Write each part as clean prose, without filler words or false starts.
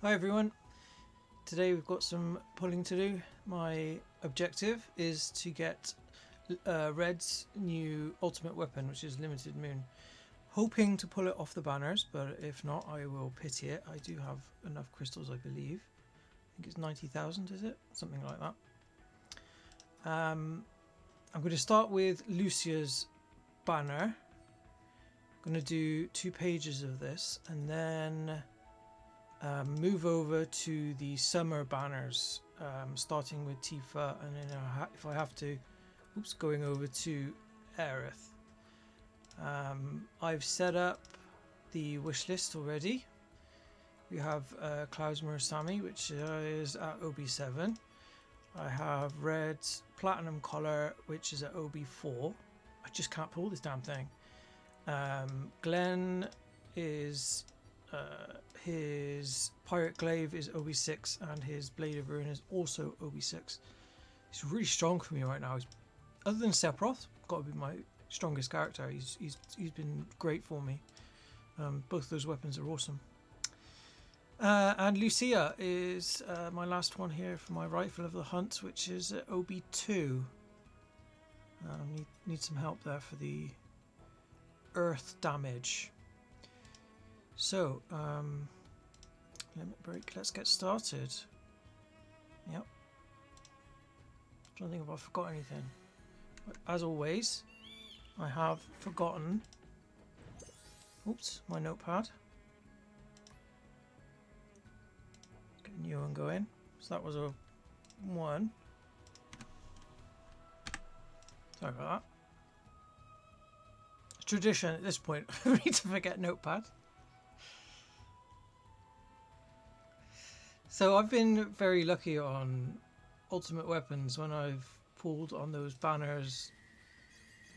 Hi everyone, today we've got some pulling to do. My objective is to get Red's new ultimate weapon, which is Limited Moon. Hoping to pull it off the banners, but if not I will pity it. I do have enough crystals, I believe. I think it's 90,000, is it? Something like that. I'm going to start with Lucia's banner. I'm going to do 2 pages of this and then move over to the summer banners, starting with Tifa, and then if I have to, going over to Aerith. I've set up the wish list already. We have Cloud's Murakami, which is at OB7. I have Red's Platinum Collar, which is at OB4. I just can't pull this damn thing. Glenn is his Pirate Glaive is OB6 and his Blade of Ruin is also OB6. He's really strong for me right now. Other than Sephiroth, got to be my strongest character. He's been great for me. Both those weapons are awesome. And Lucia is my last one here for my Rifle of the Hunt, which is at OB2. Need some help there for the earth damage. So, limit break, let's get started. Yep. Don't think if I forgot anything. As always, I have forgotten, oops, my notepad. Get a new one going. So that was a 1. Sorry about that. It's tradition at this point for me to forget notepad. So I've been very lucky on ultimate weapons when I've pulled on those banners.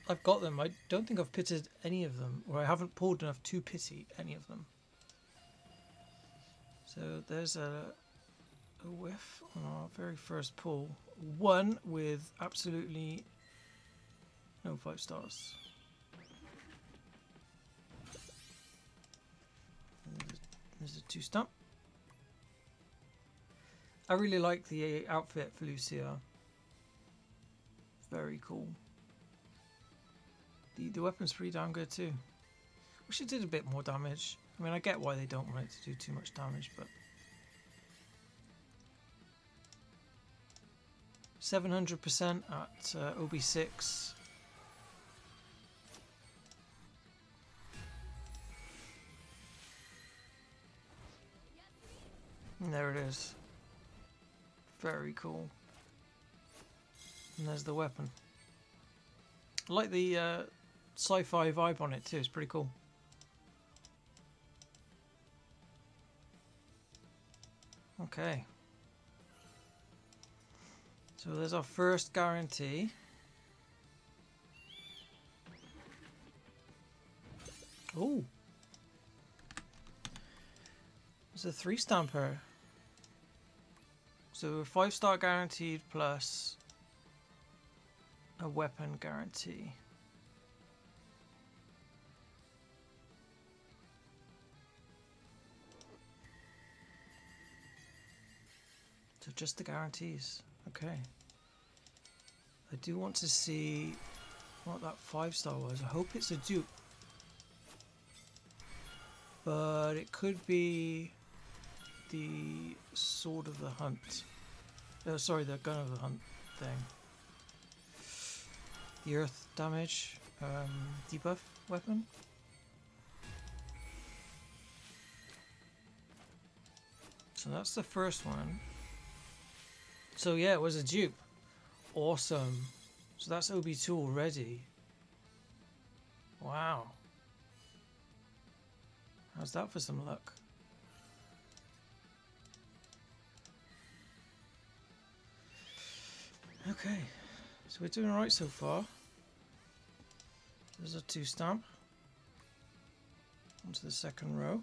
I've got them. I don't think I've pitted any of them, or I haven't pulled enough to pity any of them. So there's a whiff on our very first pull. 1 with absolutely no 5 stars. There's a 2 stump. I really like the outfit for Lucia. Very cool. The weapon's pretty damn good too. Wish it did a bit more damage. I mean, I get why they don't want it to do too much damage, but 700% at OB6. And there it is. Very cool. And there's the weapon. I like the sci-fi vibe on it too. It's pretty cool. Okay. So there's our first guarantee. Oh. There's a 3 stamper. So a 5-star guaranteed plus a weapon guarantee. So just the guarantees. Okay. I do want to see what that 5-star was. I hope it's a dupe. But it could be the Sword of the Hunt. Oh, sorry, the Gun of the Hunt thing. The earth damage debuff weapon. So that's the first one. So yeah, it was a dupe. Awesome. So that's OB2 already. Wow. How's that for some luck? Okay, so we're doing alright so far. There's a 2 stamp. Onto the second row.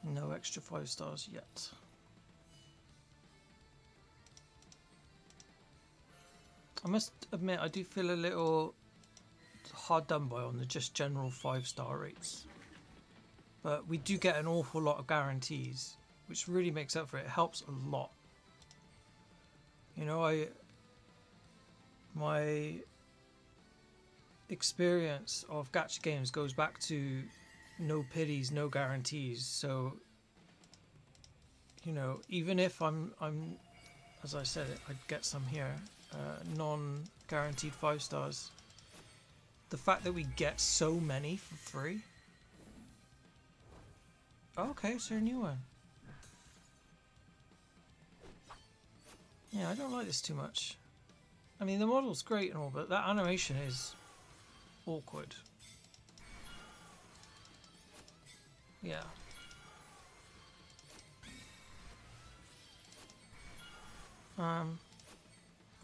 No extra 5 stars yet. I must admit, I do feel a little hard done by on the just general 5-star rates. But we do get an awful lot of guarantees, which really makes up for it. It helps a lot. You know, my experience of gacha games goes back to no pities, no guarantees. So, you know, even if I'm as I said, I'd get some here, non-guaranteed 5 stars. The fact that we get so many for free. Okay, so a new one. Yeah, I don't like this too much. I mean, the model's great and all, but that animation is awkward. Yeah.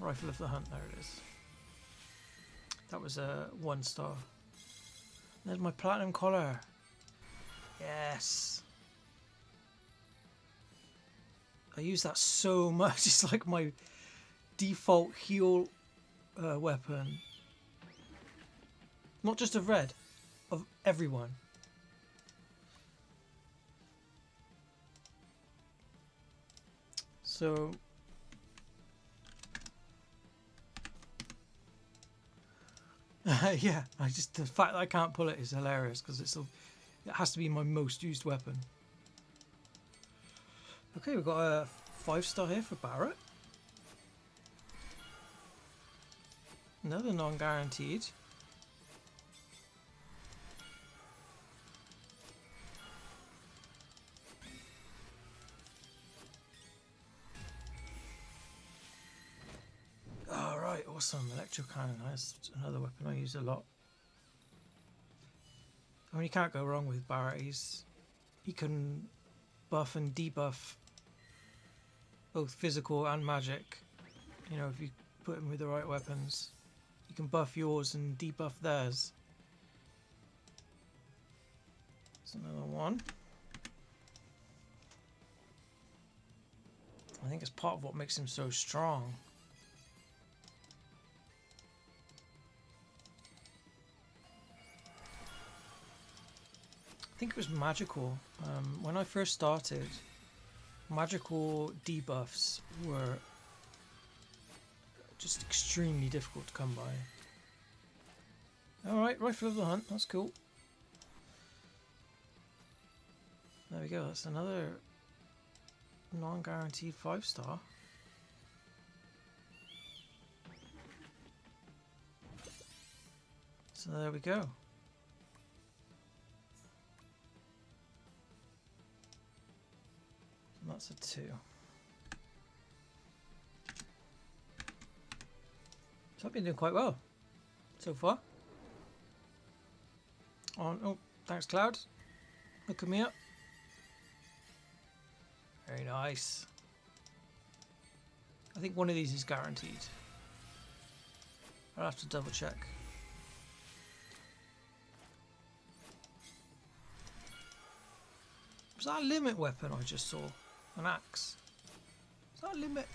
Rifle of the Hunt, there it is. That was a 1 star. There's my platinum collar. Yes. I use that so much. It's like my default heal weapon. Not just of red, of everyone. So yeah, the fact that I can't pull it is hilarious because it has to be my most used weapon. Okay, we've got a 5-star here for Barrett. Another non-guaranteed. Alright, awesome. Electro cannon. That's another weapon I use a lot. I mean, you can't go wrong with Barrett. He can buff and debuff both physical and magic. You know, if you put him with the right weapons, you can buff yours and debuff theirs. There's another one. I think it's part of what makes him so strong. I think it was magical. When I first started, magical debuffs were just extremely difficult to come by. Alright, Rifle of the Hunt, that's cool. There we go, that's another non-guaranteed 5-star. So there we go. And that's a 2. So I've been doing quite well so far. Oh, thanks, Cloud. Look at me up. Very nice. I think one of these is guaranteed. I'll have to double check. Was that a limit weapon I just saw? An axe? Was that a limit?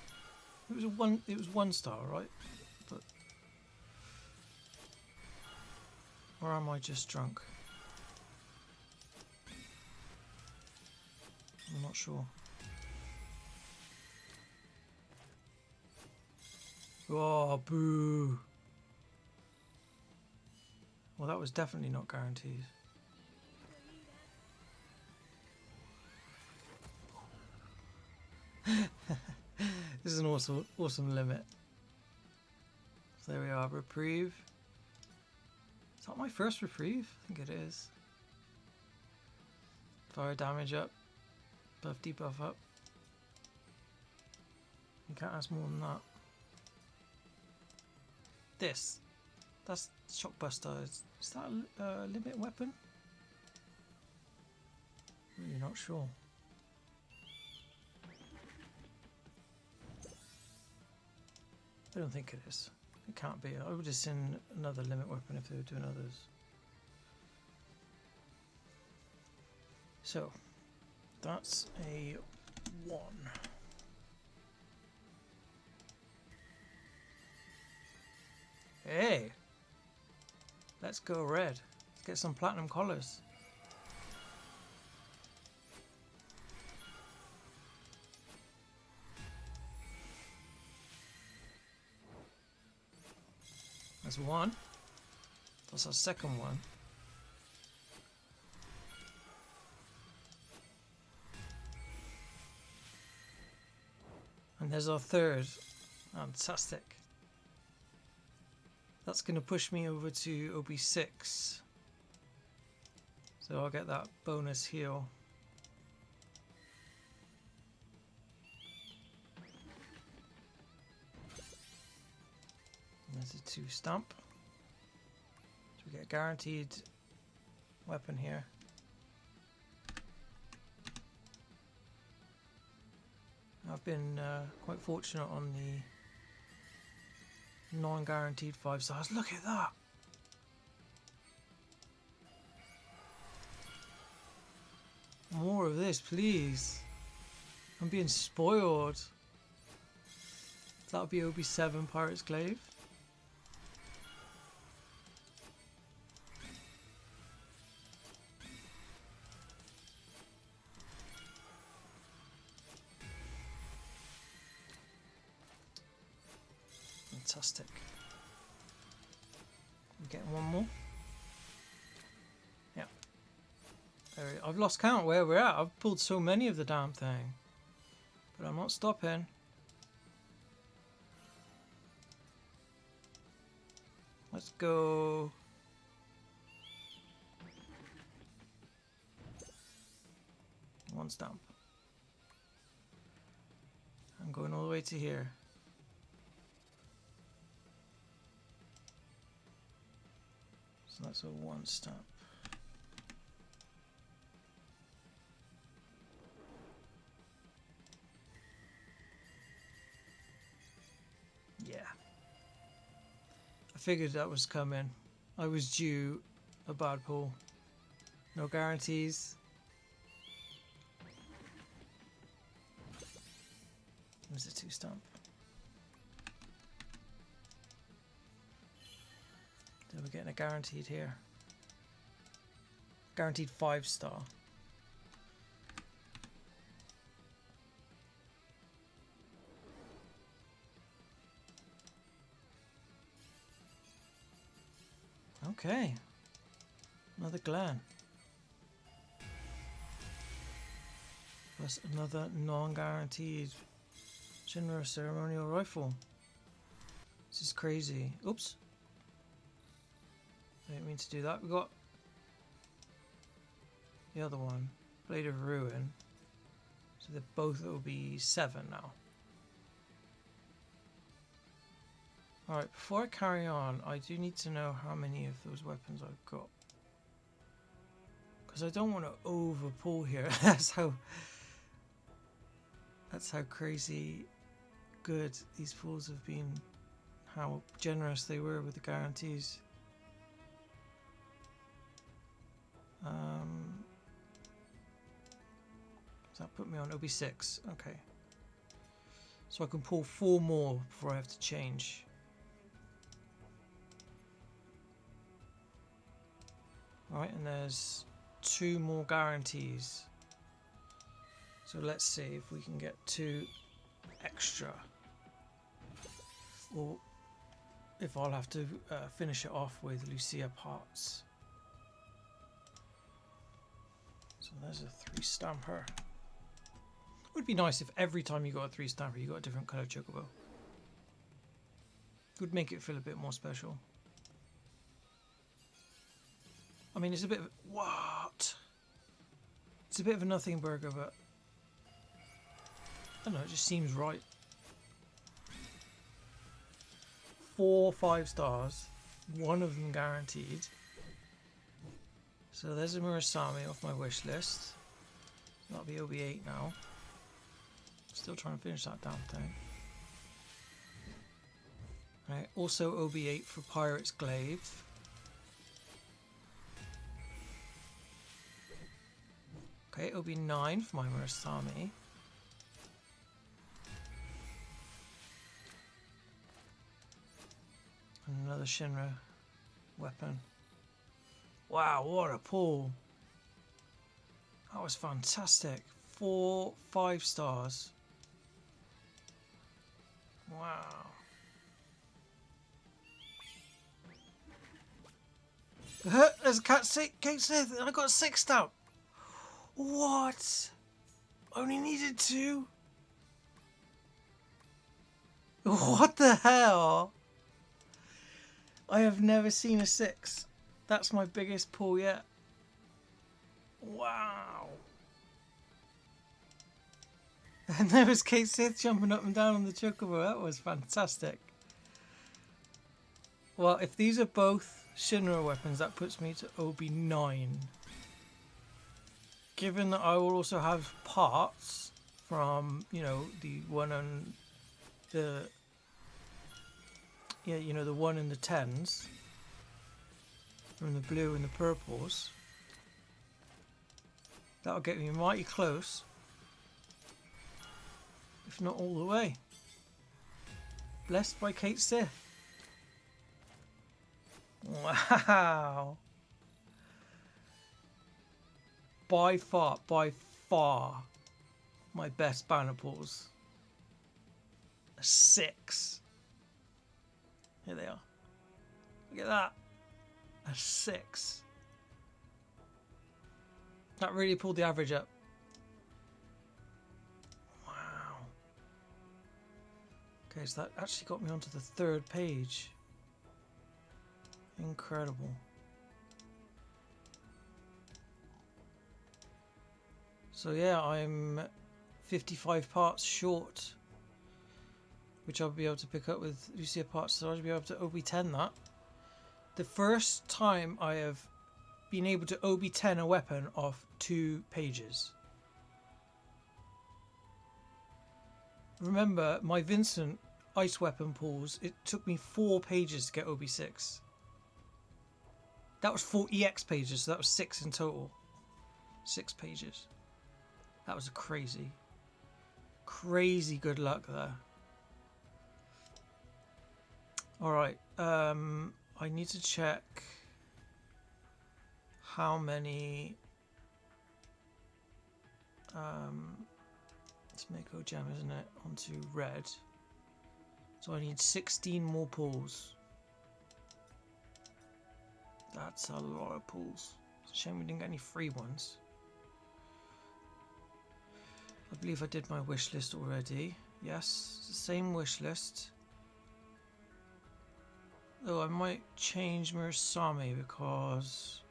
It was a 1 star, right? But or am I just drunk? I'm not sure. Oh, boo. Well, that was definitely not guaranteed. This is an awesome limit. So there we are, reprieve. Is that my first reprieve? I think it is. Fire damage up. Buff debuff up. You can't ask more than that. That's Shockbuster. Is that a limit weapon? Really not sure. I don't think it is. It can't be. I would have seen another limit weapon if they were doing others. So, that's a 1. Hey, let's go red. Let's get some platinum collars. That's one. That's our second one. And there's our third. Fantastic. That's going to push me over to OB6. So I'll get that bonus heal. And there's a 2 stamp. So we get a guaranteed weapon here. I've been quite fortunate on the non-guaranteed 5 stars. Look at that! More of this, please. I'm being spoiled. That'll be OB7 Pirate's Glaive. Fantastic. We getting one more? Yeah. I've lost count where we're at. I've pulled so many of the damn thing. But I'm not stopping. Let's go. One stamp. I'm going all the way to here. So that's a 1 stamp. Yeah. I figured that was coming. I was due a bad pull. No guarantees. There's a 2 stamp. So we're getting a guaranteed here. Guaranteed 5 star. Okay. Another Glen. Plus another non-guaranteed Shinra ceremonial rifle. This is crazy. Oops. I didn't mean to do that. We got the other one, Blade of Ruin. So they're both OB7 now. Alright, before I carry on, I do need to know how many of those weapons I've got. Because I don't want to over pull here. That's how crazy good these pulls have been. How generous they were with the guarantees. Does that put me on OB6? Okay. So I can pull 4 more before I have to change. Alright, and there's 2 more guarantees. So let's see if we can get 2 extra. Or if I'll have to finish it off with Lucia parts. So there's a 3 stamper. It would be nice if every time you got a 3 stamper you got a different colour chocobo. It would make it feel a bit more special. I mean, it's a bit of what? It's a bit of a nothing burger, but I don't know, it just seems right. 4 5 stars, 1 of them guaranteed. So there's a Murasame off my wish list. That'll be OB8 now. Still trying to finish that damn thing. Right, also OB8 for Pirate's Glaive. Okay, OB9 for my Murasame. Another Shinra weapon. Wow, what a pull. That was fantastic. 4 5 stars. Wow. There's a Kate Smith, and I got a 6 stamp. What? Only needed 2? What the hell? I have never seen a 6. That's my biggest pull yet. Wow. And there was Kate Sith jumping up and down on the chocobo. That was fantastic. Well, if these are both Shinra weapons, that puts me to OB9. Given that I will also have parts from, you know, the 1 and the... Yeah, you know, the 1 and the 10s. From the blue and the purples. That'll get me mighty close. If not all the way. Blessed by Kate Sith. Wow. By far, my best banner pulls. A 6. Here they are. Look at that. A 6. That really pulled the average up. Wow. Okay, so that actually got me onto the 3rd page. Incredible. So yeah, I'm 55 parts short, which I'll be able to pick up with Lucia parts, so I'll be able to OB10 that. The first time I have been able to OB10 a weapon off 2 pages. Remember, my Vincent ice weapon pulls, it took me 4 pages to get OB6. That was 4 EX pages, so that was 6 in total. 6 pages. That was a crazy good luck there. Alright, I need to check how many let's make OGem, isn't it, onto red. So I need 16 more pulls. That's a lot of pulls. It's a shame we didn't get any free ones. I believe I did my wish list already. Yes, it's the same wish list. Though I might change Murasame because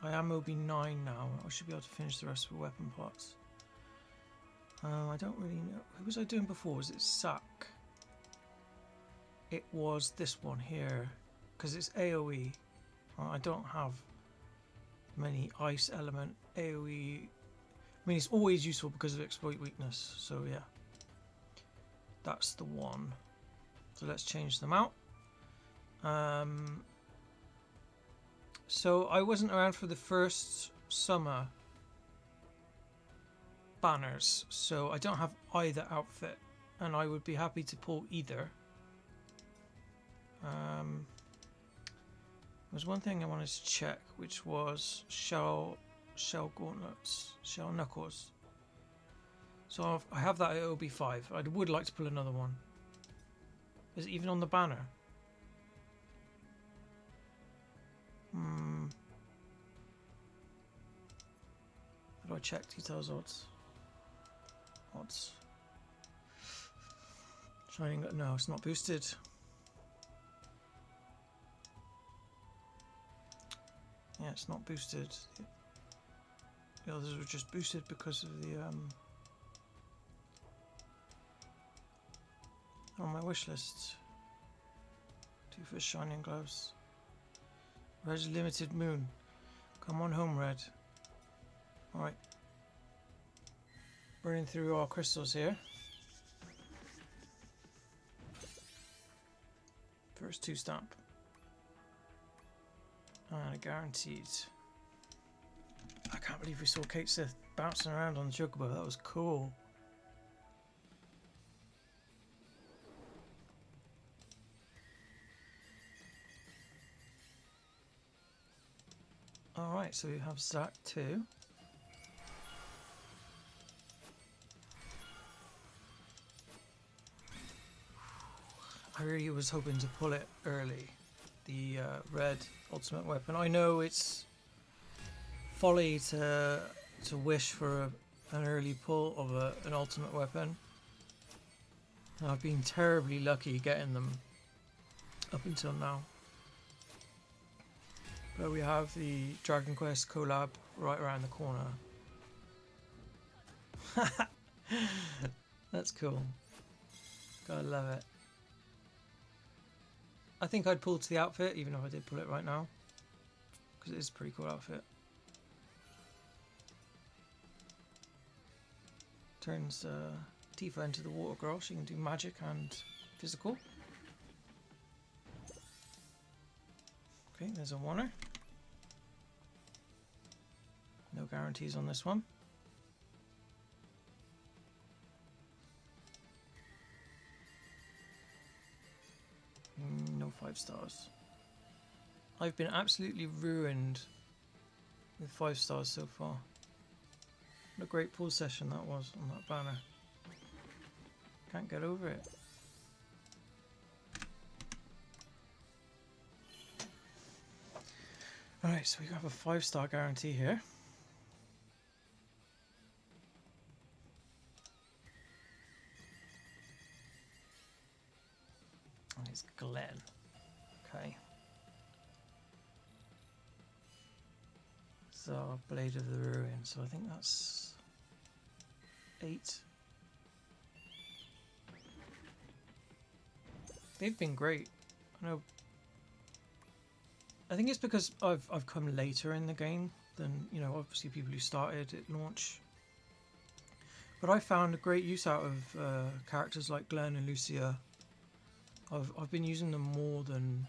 I am OB9 now. I should be able to finish the rest of the weapon parts. I don't really know. Who was I doing before? Was it Sak? It was this one here. Because it's AoE. I don't have many ice element AoE. I mean, it's always useful because of exploit weakness. So yeah. That's the one. So let's change them out. So I wasn't around for the first summer banners, so I don't have either outfit, and I would be happy to pull either. There's one thing I wanted to check, which was shell gauntlets, shell knuckles. So I have that at OB5. I would like to pull another one. Is it even on the banner? How do I check details odds? Odds. Shining, no, it's not boosted. Yeah, it's not boosted. The others were just boosted because of the on my wish list. 2 for shining gloves. Red's limited moon. Come on home, Red. Alright. Burning through our crystals here. First 2 stamp. And guaranteed. I can't believe we saw Kate Sith bouncing around on the chocobo. That was cool. Alright, so we have Zach 2. I really was hoping to pull it early, the red ultimate weapon. I know it's folly to wish for an early pull of an ultimate weapon. I've been terribly lucky getting them up until now. But we have the Dragon Quest collab right around the corner. That's cool. Gotta love it. I think I'd pull to the outfit, even if I did pull it right now, because it is a pretty cool outfit. Turns Tifa into the water girl. She can do magic and physical. Okay, there's a Warner. No guarantees on this one. No 5 stars. I've been absolutely ruined with 5 stars so far. What a great pull session that was on that banner. Can't get over it. Alright, so we have a 5-star guarantee here. And it's Glenn. Okay. So, Blade of the Ruin. So I think that's 8. They've been great. I know. I think it's because I've come later in the game than, you know, obviously people who started at launch. But I found a great use out of characters like Glenn and Lucia. I've been using them more than,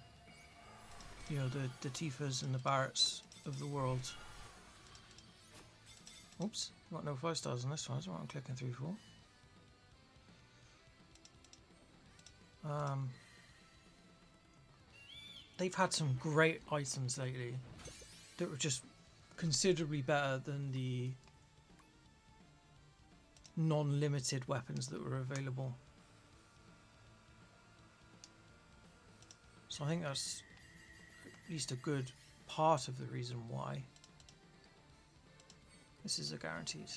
you know, the Tifas and the Barretts of the world. Oops, got no 5 stars on this one. That's what I'm clicking through for. They've had some great items lately that were just considerably better than the non-limited weapons that were available. So I think that's at least a good part of the reason why this is a guaranteed.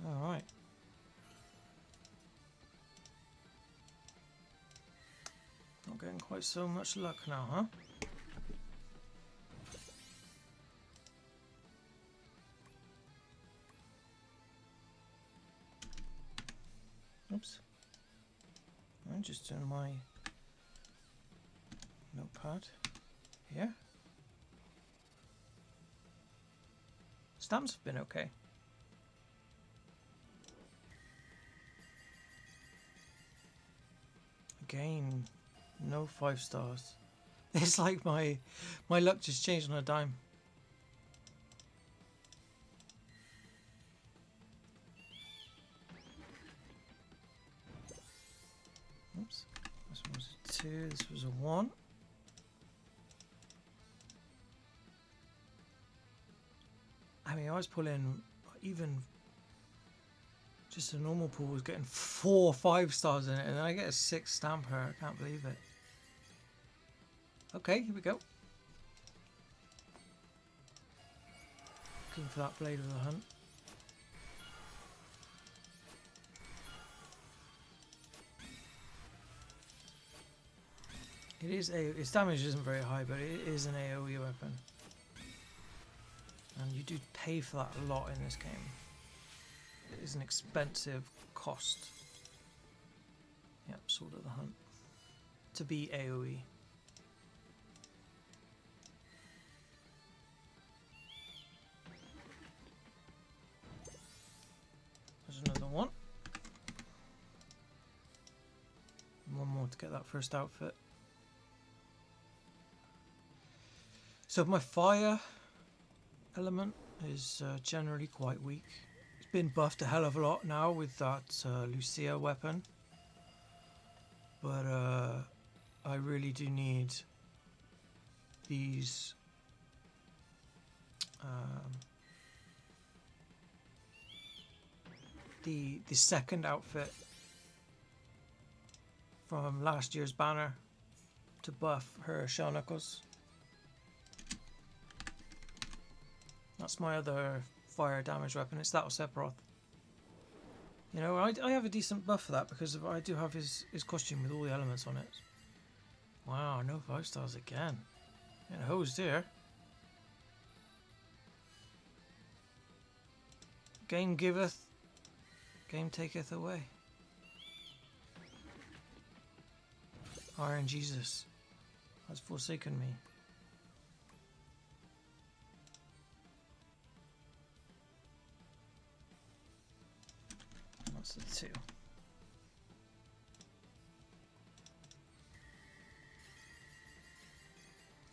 Alright. Not getting quite so much luck now, huh? Oops. I'm just in my notepad here. Stamps have been okay. Again, no 5 stars. It's like my luck just changed on a dime. Oops. This one was a 2, this was a 1. I mean, I was pulling even just a normal pull was getting 4 5 stars in it, and then I get a 6 stamper. I can't believe it. Okay, here we go. Looking for that Blade of the Hunt. It is its damage isn't very high, but it is an AoE weapon. And you do pay for that a lot in this game. It is an expensive cost. Yep, Sword of the Hunt. To be AoE. There's another one. One more to get that first outfit. So my fire element is generally quite weak. It's been buffed a hell of a lot now with that Lucia weapon. But I really do need these the second outfit from last year's banner to buff her shell knuckles. That's my other fire damage weapon. It's that of Sephiroth. You know, I have a decent buff for that because I do have his costume with all the elements on it. Wow, no 5 stars again. Getting hosed here. Game giveth, game taketh away. Iron Jesus has forsaken me. That's the 2.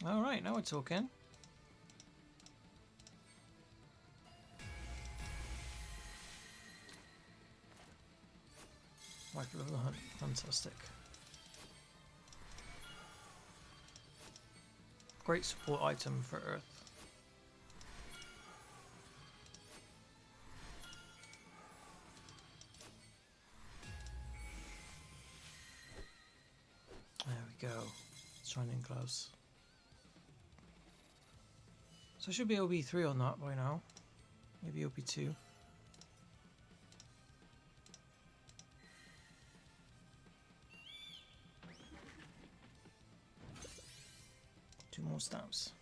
Alright, now we're talking. Rifle of the Hunt, fantastic. Great support item for Earth. There we go. Shining gloves. So I should be OB3 on that by now. Maybe OB2. Two more stamps.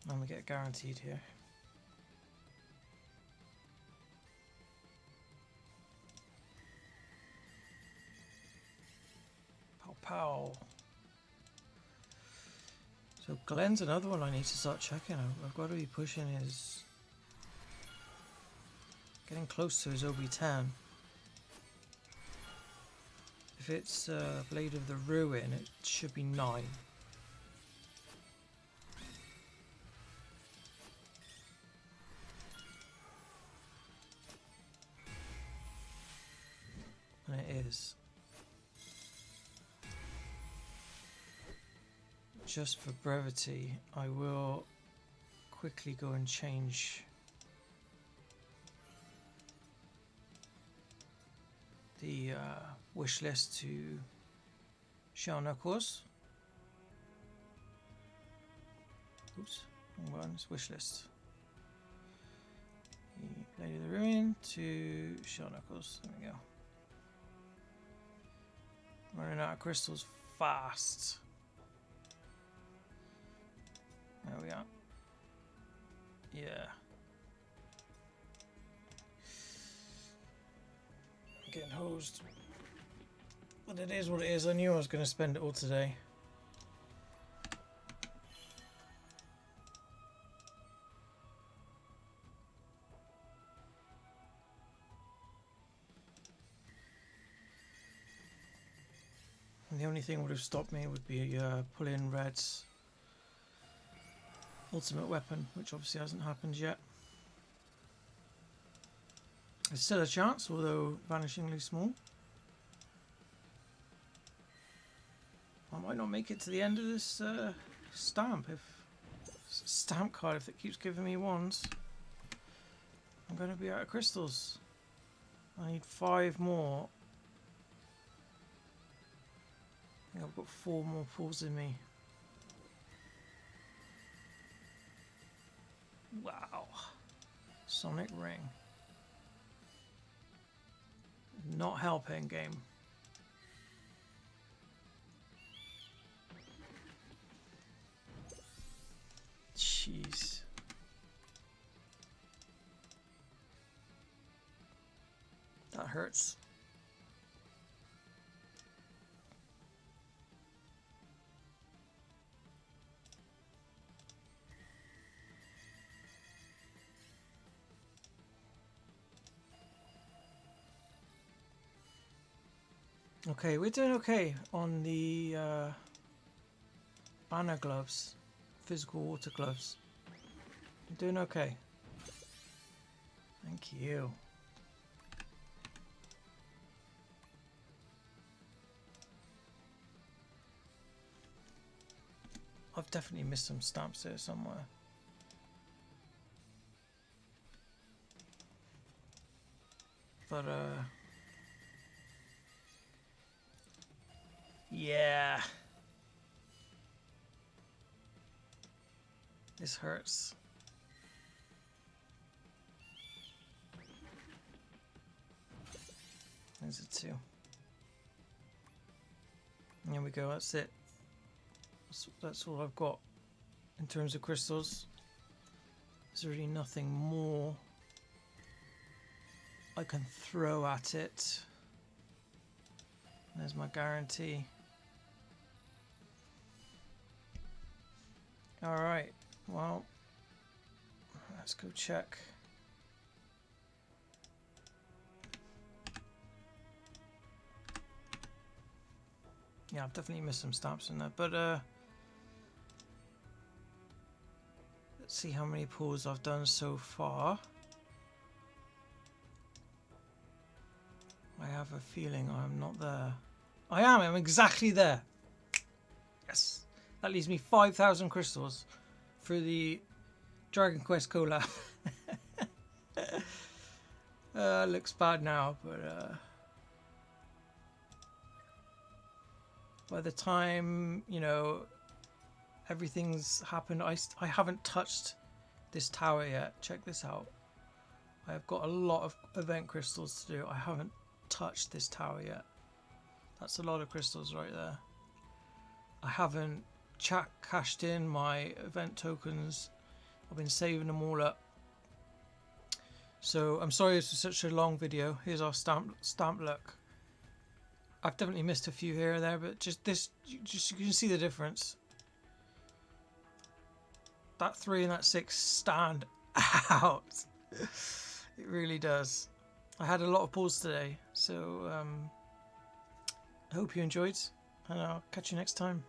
And we get guaranteed here. Pow pow. So Glenn's another one I need to start checking out. I've got to be pushing his... getting close to his OB10. If it's Blade of the Ruin, it should be 9. And it is. Just for brevity, I will quickly go and change the wish list to shell knuckles. Oops, wrong one. It's wish list. The Blade of the Ruin to shell knuckles. There we go. Running out of crystals fast. There we are. Yeah. Getting hosed. But it is what it is. I knew I was going to spend it all today. And the only thing would have stopped me would be pulling Red's ultimate weapon, which obviously hasn't happened yet. There's still a chance, although vanishingly small. I might not make it to the end of this stamp card if it keeps giving me ones. I'm going to be out of crystals. I need 5 more. I think I've got 4 more pulls in me. Wow. Sonic Ring. Not helping, game. Jeez. That hurts. Okay, we're doing okay on the banner gloves, physical water gloves. I'm doing okay. Thank you. I've definitely missed some stamps there somewhere. But yeah, this hurts. There's a 2. There we go, that's it. That's all I've got in terms of crystals. There's really nothing more I can throw at it. There's my guarantee. Alright, well, let's go check. Yeah, I've definitely missed some stamps in there, but let's see how many pulls I've done so far. I have a feeling I'm not there. I am, I'm exactly there. Yes, that leaves me 5,000 crystals for the Dragon Quest collab. Looks bad now, but by the time, you know, everything's happened, I haven't touched this tower yet. Check this out. I've got a lot of event crystals to do. I haven't touched this tower yet. That's a lot of crystals right there. I haven't cashed in my event tokens. I've been saving them all up. So I'm sorry this was such a long video. Here's our stamp look. I've definitely missed a few here and there, but just this, you can see the difference. That 3 and that 6 stand out. It really does. I had a lot of pulls today, so I hope you enjoyed, and I'll catch you next time.